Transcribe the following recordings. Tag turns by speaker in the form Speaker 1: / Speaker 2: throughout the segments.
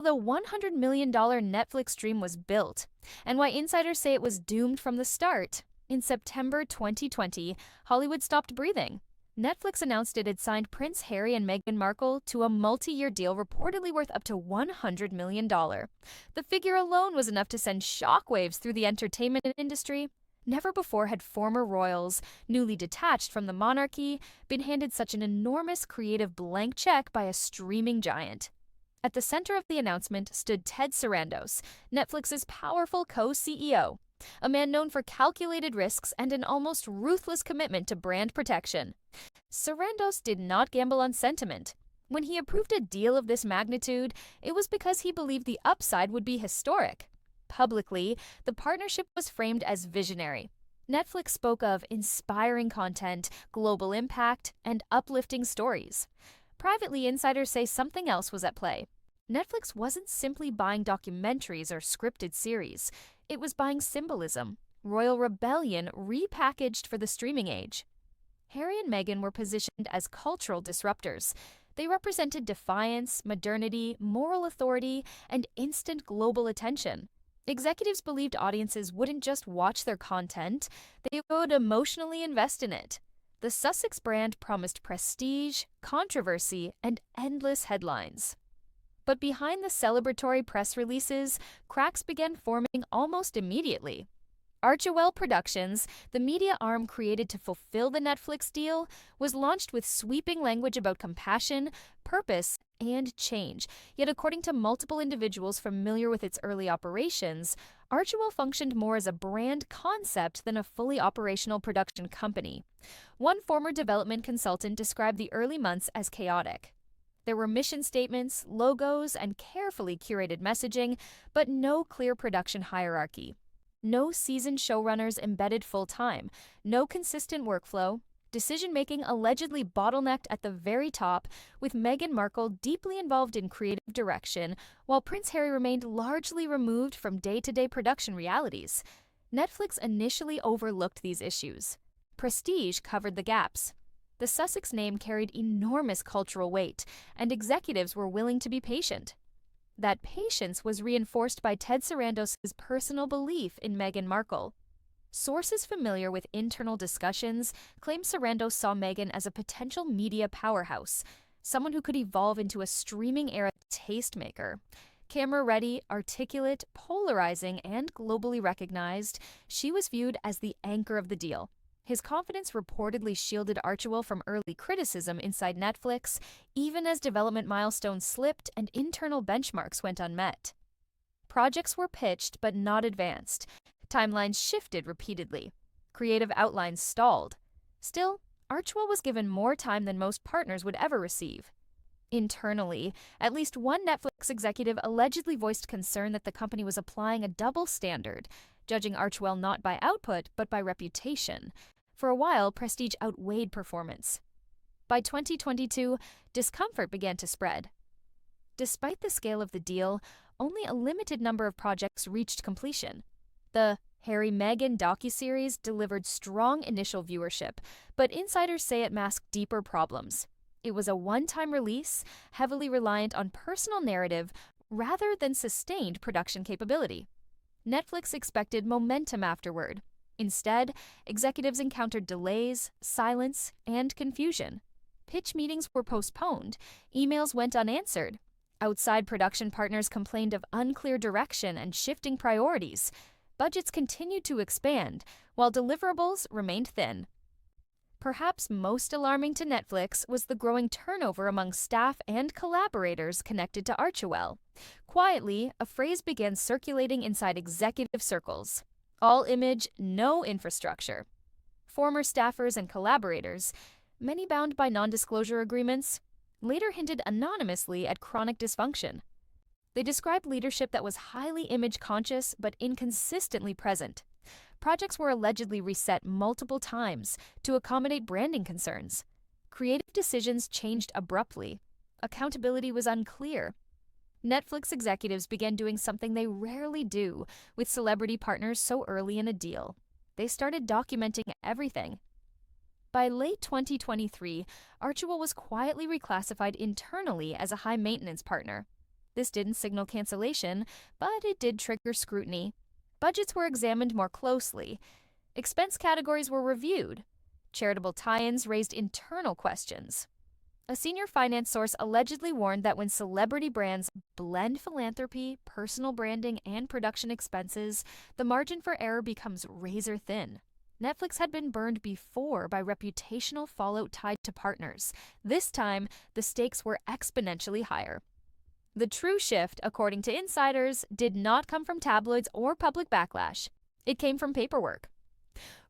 Speaker 1: the $100 million Netflix dream was built, and why insiders say it was doomed from the start. In September 2020, Hollywood stopped breathing. Netflix announced it had signed Prince Harry and Meghan Markle to a multi-year deal reportedly worth up to $100 million. The figure alone was enough to send shockwaves through the entertainment industry. Never before had former royals, newly detached from the monarchy, been handed such an enormous creative blank check by a streaming giant. At the center of the announcement stood Ted Sarandos, Netflix's powerful co-CEO, a man known for calculated risks and an almost ruthless commitment to brand protection. Sarandos did not gamble on sentiment. When he approved a deal of this magnitude, it was because he believed the upside would be historic. Publicly, the partnership was framed as visionary. Netflix spoke of inspiring content, global impact, and uplifting stories. Privately, insiders say something else was at play. Netflix wasn't simply buying documentaries or scripted series. It was buying symbolism, royal rebellion repackaged for the streaming age. Harry and Meghan were positioned as cultural disruptors. They represented defiance, modernity, moral authority, and instant global attention. Executives believed audiences wouldn't just watch their content, they would emotionally invest in it. The Sussex brand promised prestige, controversy, and endless headlines. But behind the celebratory press releases, cracks began forming almost immediately. Archewell Productions, the media arm created to fulfill the Netflix deal, was launched with sweeping language about compassion, purpose, and change. Yet according to multiple individuals familiar with its early operations, Archewell functioned more as a brand concept than a fully operational production company. One former development consultant described the early months as chaotic. There were mission statements, logos, and carefully curated messaging, but no clear production hierarchy. No seasoned showrunners embedded full-time, no consistent workflow, decision-making allegedly bottlenecked at the very top, with Meghan Markle deeply involved in creative direction, while Prince Harry remained largely removed from day-to-day production realities. Netflix initially overlooked these issues. Prestige covered the gaps. The Sussex name carried enormous cultural weight, and executives were willing to be patient. That patience was reinforced by Ted Sarandos' personal belief in Meghan Markle. Sources familiar with internal discussions claim Sarandos saw Meghan as a potential media powerhouse, someone who could evolve into a streaming-era tastemaker. Camera-ready, articulate, polarizing, and globally recognized, she was viewed as the anchor of the deal. His confidence reportedly shielded Archewell from early criticism inside Netflix, even as development milestones slipped and internal benchmarks went unmet. Projects were pitched but not advanced. Timelines shifted repeatedly. Creative outlines stalled. Still, Archewell was given more time than most partners would ever receive. Internally, at least one Netflix executive allegedly voiced concern that the company was applying a double standard, judging Archewell not by output but by reputation. For a while, prestige outweighed performance. By 2022, discomfort began to spread. Despite the scale of the deal, only a limited number of projects reached completion. The Harry-Meghan docuseries delivered strong initial viewership, but insiders say it masked deeper problems. It was a one-time release, heavily reliant on personal narrative rather than sustained production capability. Netflix expected momentum afterward. Instead, executives encountered delays, silence, and confusion. Pitch meetings were postponed, emails went unanswered. Outside production partners complained of unclear direction and shifting priorities. Budgets continued to expand, while deliverables remained thin. Perhaps most alarming to Netflix was the growing turnover among staff and collaborators connected to Archewell. Quietly, a phrase began circulating inside executive circles: all image, no infrastructure. Former staffers and collaborators, many bound by non-disclosure agreements, later hinted anonymously at chronic dysfunction. They described leadership that was highly image-conscious but inconsistently present. Projects were allegedly reset multiple times to accommodate branding concerns. Creative decisions changed abruptly. Accountability was unclear. Netflix executives began doing something they rarely do with celebrity partners so early in a deal. They started documenting everything. By late 2023, Archewell was quietly reclassified internally as a high-maintenance partner. This didn't signal cancellation, but it did trigger scrutiny. Budgets were examined more closely. Expense categories were reviewed. Charitable tie-ins raised internal questions. A senior finance source allegedly warned that when celebrity brands blend philanthropy, personal branding, and production expenses, the margin for error becomes razor thin. Netflix had been burned before by reputational fallout tied to partners. This time, the stakes were exponentially higher. The true shift, according to insiders, did not come from tabloids or public backlash. It came from paperwork.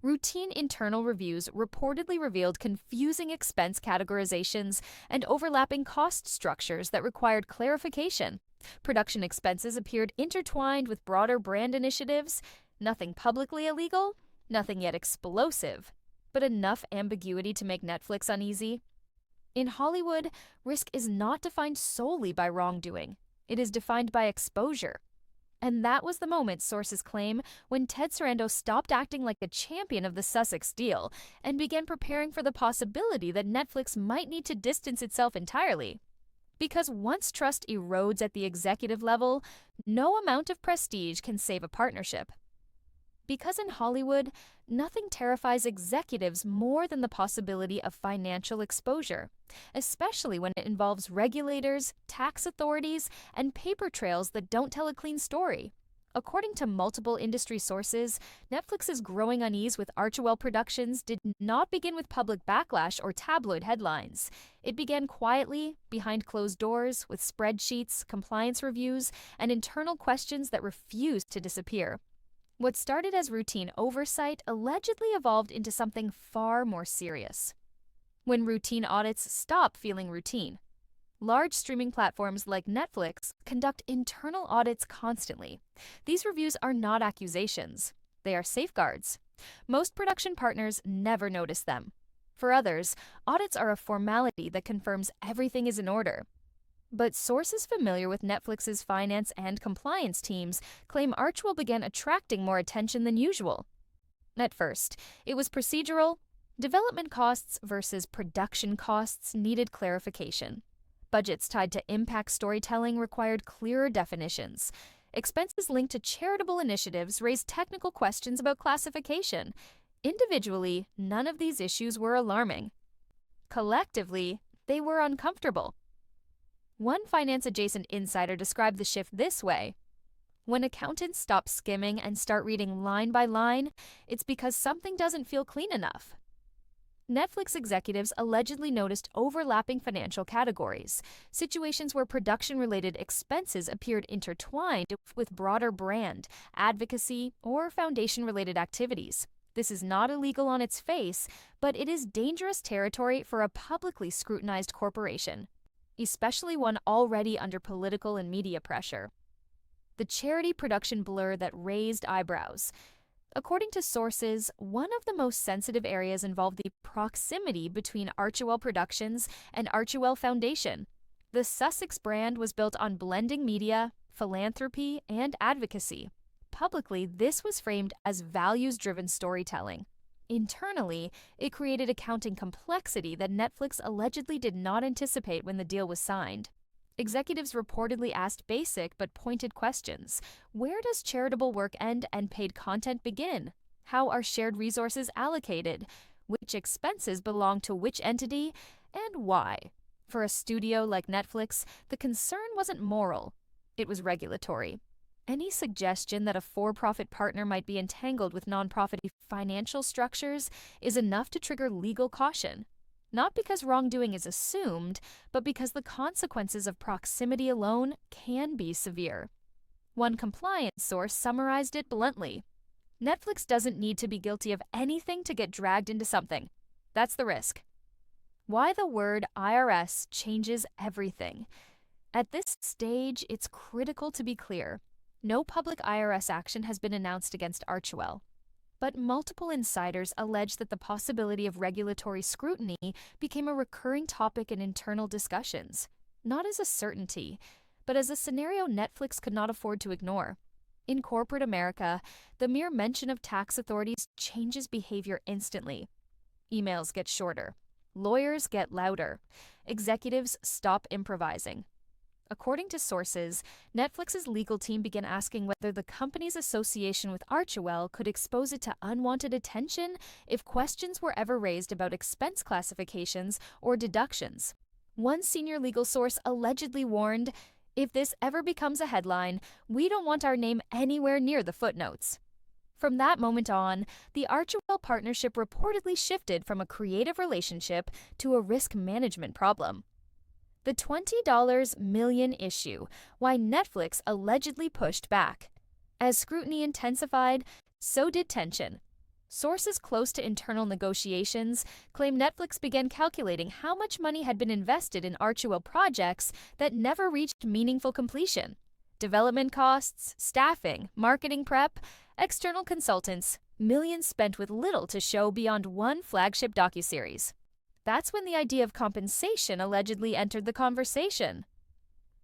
Speaker 1: Routine internal reviews reportedly revealed confusing expense categorizations and overlapping cost structures that required clarification. Production expenses appeared intertwined with broader brand initiatives. Nothing publicly illegal, nothing yet explosive, but enough ambiguity to make Netflix uneasy. In Hollywood, risk is not defined solely by wrongdoing. It is defined by exposure. And that was the moment, sources claim, when Ted Sarandos stopped acting like a champion of the Sussex deal and began preparing for the possibility that Netflix might need to distance itself entirely. Because once trust erodes at the executive level, no amount of prestige can save a partnership. Because in Hollywood, nothing terrifies executives more than the possibility of financial exposure, especially when it involves regulators, tax authorities, and paper trails that don't tell a clean story. According to multiple industry sources, Netflix's growing unease with Archewell Productions did not begin with public backlash or tabloid headlines. It began quietly, behind closed doors, with spreadsheets, compliance reviews, and internal questions that refused to disappear. What started as routine oversight allegedly evolved into something far more serious. When routine audits stop feeling routine, large streaming platforms like Netflix conduct internal audits constantly. These reviews are not accusations. They are safeguards. Most production partners never notice them. For others, audits are a formality that confirms everything is in order. But sources familiar with Netflix's finance and compliance teams claim Archewell began attracting more attention than usual. At first, it was procedural. Development costs versus production costs needed clarification. Budgets tied to impact storytelling required clearer definitions. Expenses linked to charitable initiatives raised technical questions about classification. Individually, none of these issues were alarming. Collectively, they were uncomfortable. One finance-adjacent insider described the shift this way: when accountants stop skimming and start reading line by line, it's because something doesn't feel clean enough. Netflix executives allegedly noticed overlapping financial categories, situations where production-related expenses appeared intertwined with broader brand, advocacy, or foundation-related activities. This is not illegal on its face, but it is dangerous territory for a publicly scrutinized corporation, especially one already under political and media pressure. The charity production blur that raised eyebrows. According to sources, one of the most sensitive areas involved the proximity between Archewell Productions and Archewell Foundation. The Sussex brand was built on blending media, philanthropy, and advocacy. Publicly, this was framed as values-driven storytelling. Internally, it created accounting complexity that Netflix allegedly did not anticipate when the deal was signed. Executives reportedly asked basic but pointed questions. Where does charitable work end and paid content begin? How are shared resources allocated? Which expenses belong to which entity? And why? For a studio like Netflix, the concern wasn't moral. It was regulatory. Any suggestion that a for-profit partner might be entangled with nonprofit financial structures is enough to trigger legal caution. Not because wrongdoing is assumed, but because the consequences of proximity alone can be severe. One compliance source summarized it bluntly: Netflix doesn't need to be guilty of anything to get dragged into something. That's the risk. Why the word IRS changes everything. At this stage, it's critical to be clear. No public IRS action has been announced against Archewell, but multiple insiders allege that the possibility of regulatory scrutiny became a recurring topic in internal discussions, not as a certainty, but as a scenario Netflix could not afford to ignore. In corporate America, the mere mention of tax authorities changes behavior instantly. Emails get shorter. Lawyers get louder. Executives stop improvising. According to sources, Netflix's legal team began asking whether the company's association with Archewell could expose it to unwanted attention if questions were ever raised about expense classifications or deductions. One senior legal source allegedly warned, "If this ever becomes a headline, we don't want our name anywhere near the footnotes." From that moment on, the Archewell partnership reportedly shifted from a creative relationship to a risk management problem. The $20 million issue, why Netflix allegedly pushed back. As scrutiny intensified, so did tension. Sources close to internal negotiations claim Netflix began calculating how much money had been invested in Archewell projects that never reached meaningful completion. Development costs, staffing, marketing prep, external consultants, millions spent with little to show beyond one flagship docuseries. That's when the idea of compensation allegedly entered the conversation.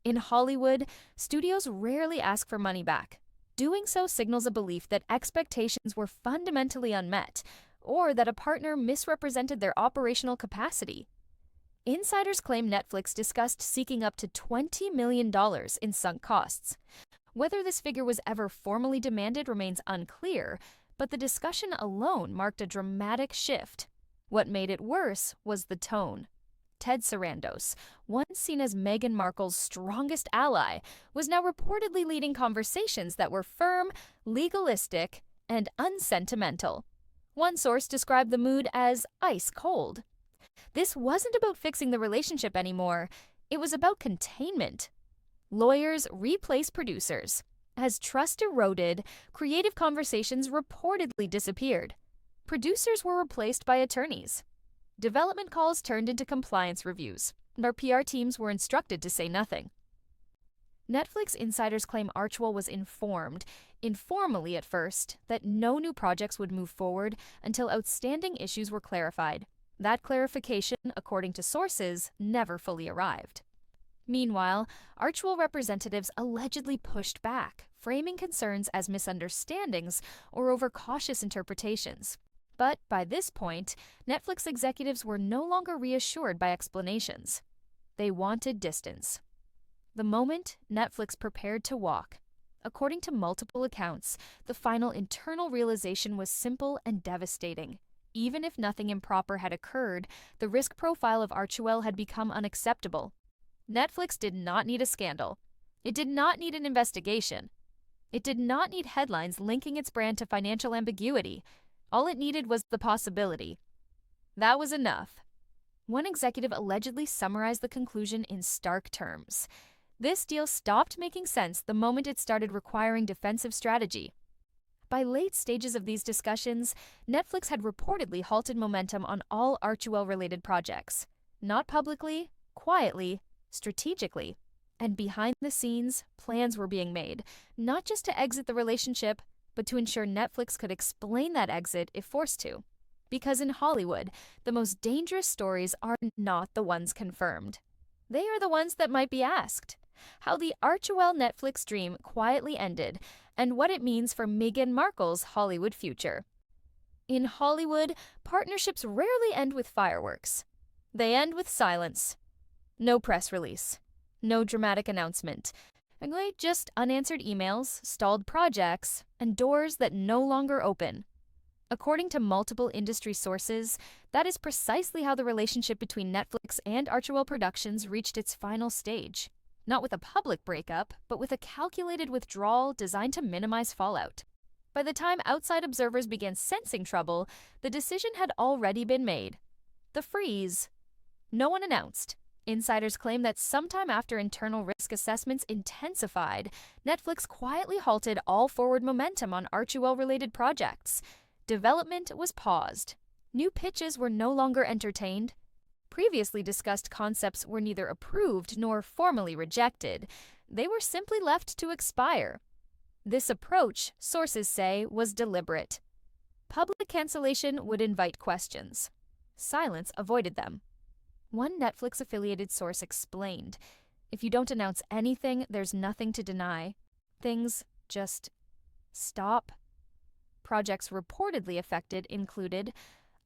Speaker 1: In Hollywood, studios rarely ask for money back. Doing so signals a belief that expectations were fundamentally unmet, or that a partner misrepresented their operational capacity. Insiders claim Netflix discussed seeking up to $20 million in sunk costs. Whether this figure was ever formally demanded remains unclear, but the discussion alone marked a dramatic shift. What made it worse was the tone. Ted Sarandos, once seen as Meghan Markle's strongest ally, was now reportedly leading conversations that were firm, legalistic, and unsentimental. One source described the mood as ice cold. This wasn't about fixing the relationship anymore, it was about containment. Lawyers replaced producers. As trust eroded, creative conversations reportedly disappeared. Producers were replaced by attorneys. Development calls turned into compliance reviews, and our PR teams were instructed to say nothing. Netflix insiders claim Archewell was informed, informally at first, that no new projects would move forward until outstanding issues were clarified. That clarification, according to sources, never fully arrived. Meanwhile, Archewell representatives allegedly pushed back, framing concerns as misunderstandings or overcautious interpretations. But by this point, Netflix executives were no longer reassured by explanations. They wanted distance. The moment Netflix prepared to walk. According to multiple accounts, the final internal realization was simple and devastating. Even if nothing improper had occurred, the risk profile of Archewell had become unacceptable. Netflix did not need a scandal. It did not need an investigation. It did not need headlines linking its brand to financial ambiguity. All it needed was the possibility. That was enough. One executive allegedly summarized the conclusion in stark terms. This deal stopped making sense the moment it started requiring defensive strategy. By late stages of these discussions, Netflix had reportedly halted momentum on all Archewell-related projects. Not publicly, quietly, strategically. And behind the scenes, plans were being made, not just to exit the relationship, but to ensure Netflix could explain that exit if forced to. Because in Hollywood, the most dangerous stories are not the ones confirmed. They are the ones that might be asked. How the Archewell Netflix dream quietly ended, and what it means for Meghan Markle's Hollywood future. In Hollywood, partnerships rarely end with fireworks. They end with silence. No press release. No dramatic announcement. Just unanswered emails, stalled projects, and doors that no longer open. According to multiple industry sources, that is precisely how the relationship between Netflix and Archewell Productions reached its final stage. Not with a public breakup, but with a calculated withdrawal designed to minimize fallout. By the time outside observers began sensing trouble, the decision had already been made. The freeze. No one announced. Insiders claim that sometime after internal risk assessments intensified, Netflix quietly halted all forward momentum on Archewell-related projects. Development was paused. New pitches were no longer entertained. Previously discussed concepts were neither approved nor formally rejected. They were simply left to expire. This approach, sources say, was deliberate. Public cancellation would invite questions. Silence avoided them. One Netflix-affiliated source explained, "If you don't announce anything, there's nothing to deny. Things just stop." Projects reportedly affected included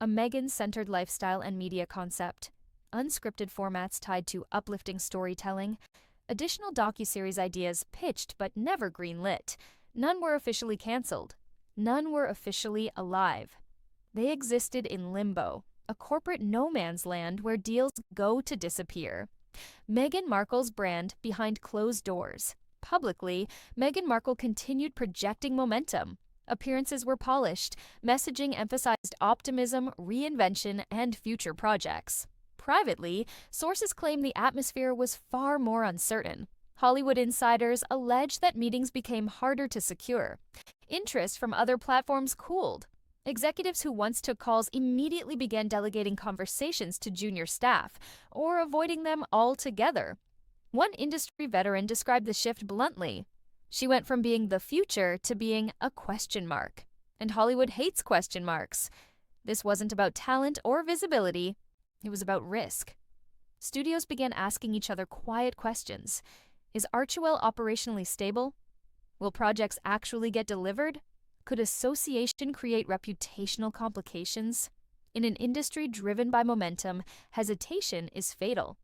Speaker 1: a Meghan-centered lifestyle and media concept, unscripted formats tied to uplifting storytelling, Additional docuseries ideas pitched but never greenlit. None were officially canceled. None were officially alive. They existed in limbo, a corporate no man's land where deals go to disappear. Meghan Markle's brand behind closed doors. Publicly, Meghan Markle continued projecting momentum. Appearances were polished, messaging emphasized optimism, reinvention, and future projects. Privately, sources claim the atmosphere was far more uncertain. Hollywood insiders allege that meetings became harder to secure. Interest from other platforms cooled. Executives who once took calls immediately began delegating conversations to junior staff or avoiding them altogether. One industry veteran described the shift bluntly. She went from being the future to being a question mark. And Hollywood hates question marks. This wasn't about talent or visibility. It was about risk. Studios began asking each other quiet questions. Is Archewell operationally stable? Will projects actually get delivered? Could association create reputational complications? In an industry driven by momentum, hesitation is fatal.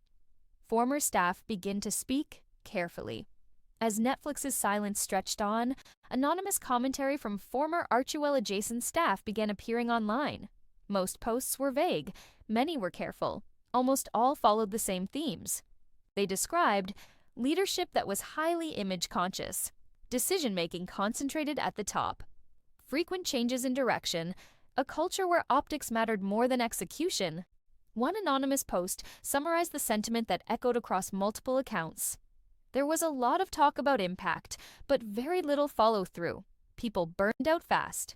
Speaker 1: Former staff begin to speak carefully. As Netflix's silence stretched on, anonymous commentary from former Archewell-adjacent staff began appearing online. Most posts were vague, many were careful. Almost all followed the same themes. They described leadership that was highly image-conscious, decision-making concentrated at the top, frequent changes in direction, a culture where optics mattered more than execution. One anonymous post summarized the sentiment that echoed across multiple accounts. There was a lot of talk about impact, but very little follow-through. People burned out fast.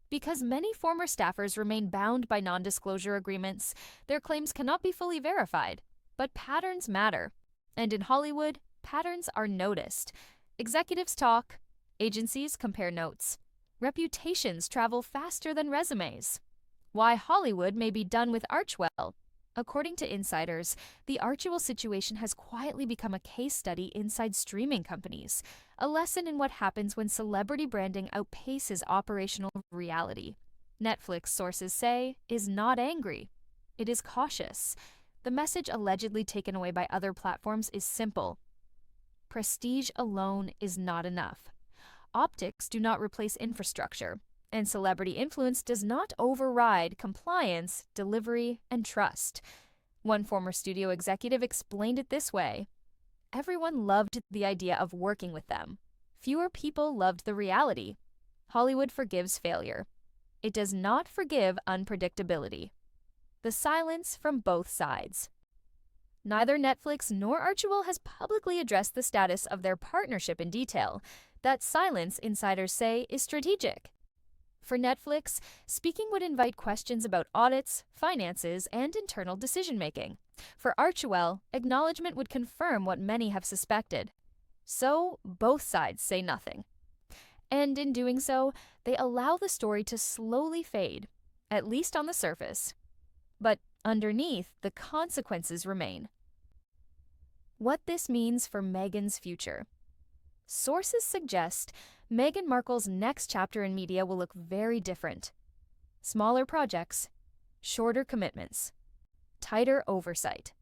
Speaker 1: Because many former staffers remain bound by non-disclosure agreements, their claims cannot be fully verified. But patterns matter. And in Hollywood, patterns are noticed. Executives talk. Agencies compare notes. Reputations travel faster than resumes. Why Hollywood may be done with Archewell. According to insiders, the Archewell situation has quietly become a case study inside streaming companies, a lesson in what happens when celebrity branding outpaces operational reality. Netflix, sources say, is not angry. It is cautious. The message allegedly taken away by other platforms is simple. Prestige alone is not enough. Optics do not replace infrastructure, and celebrity influence does not override compliance, delivery, and trust. One former studio executive explained it this way. Everyone loved the idea of working with them. Fewer people loved the reality. Hollywood forgives failure. It does not forgive unpredictability. The silence from both sides. Neither Netflix nor Archewell has publicly addressed the status of their partnership in detail. That silence, insiders say, is strategic. For Netflix, speaking would invite questions about audits, finances, and internal decision-making. For Archewell, acknowledgement would confirm what many have suspected. So, both sides say nothing. And in doing so, they allow the story to slowly fade, at least on the surface. But underneath, the consequences remain. What this means for Meghan's future. Sources suggest Meghan Markle's next chapter in media will look very different. Smaller projects, shorter commitments, tighter oversight.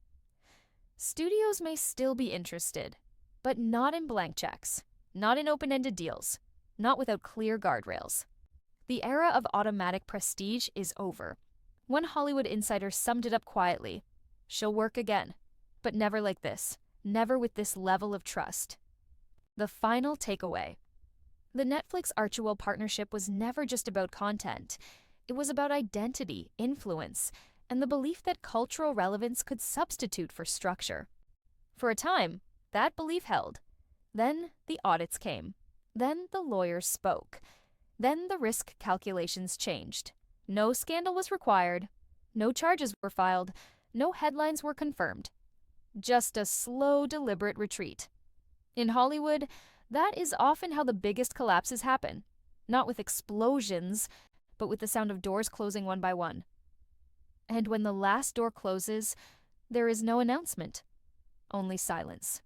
Speaker 1: Studios may still be interested, but not in blank checks, not in open-ended deals, not without clear guardrails. The era of automatic prestige is over. One Hollywood insider summed it up quietly. She'll work again, but never like this, never with this level of trust. The final takeaway. The Netflix-Archewell partnership was never just about content. It was about identity, influence, and the belief that cultural relevance could substitute for structure. For a time, that belief held. Then the audits came. Then the lawyers spoke. Then the risk calculations changed. No scandal was required. No charges were filed. No headlines were confirmed. Just a slow, deliberate retreat. In Hollywood, that is often how the biggest collapses happen. Not with explosions, but with the sound of doors closing one by one. And when the last door closes, there is no announcement, only silence.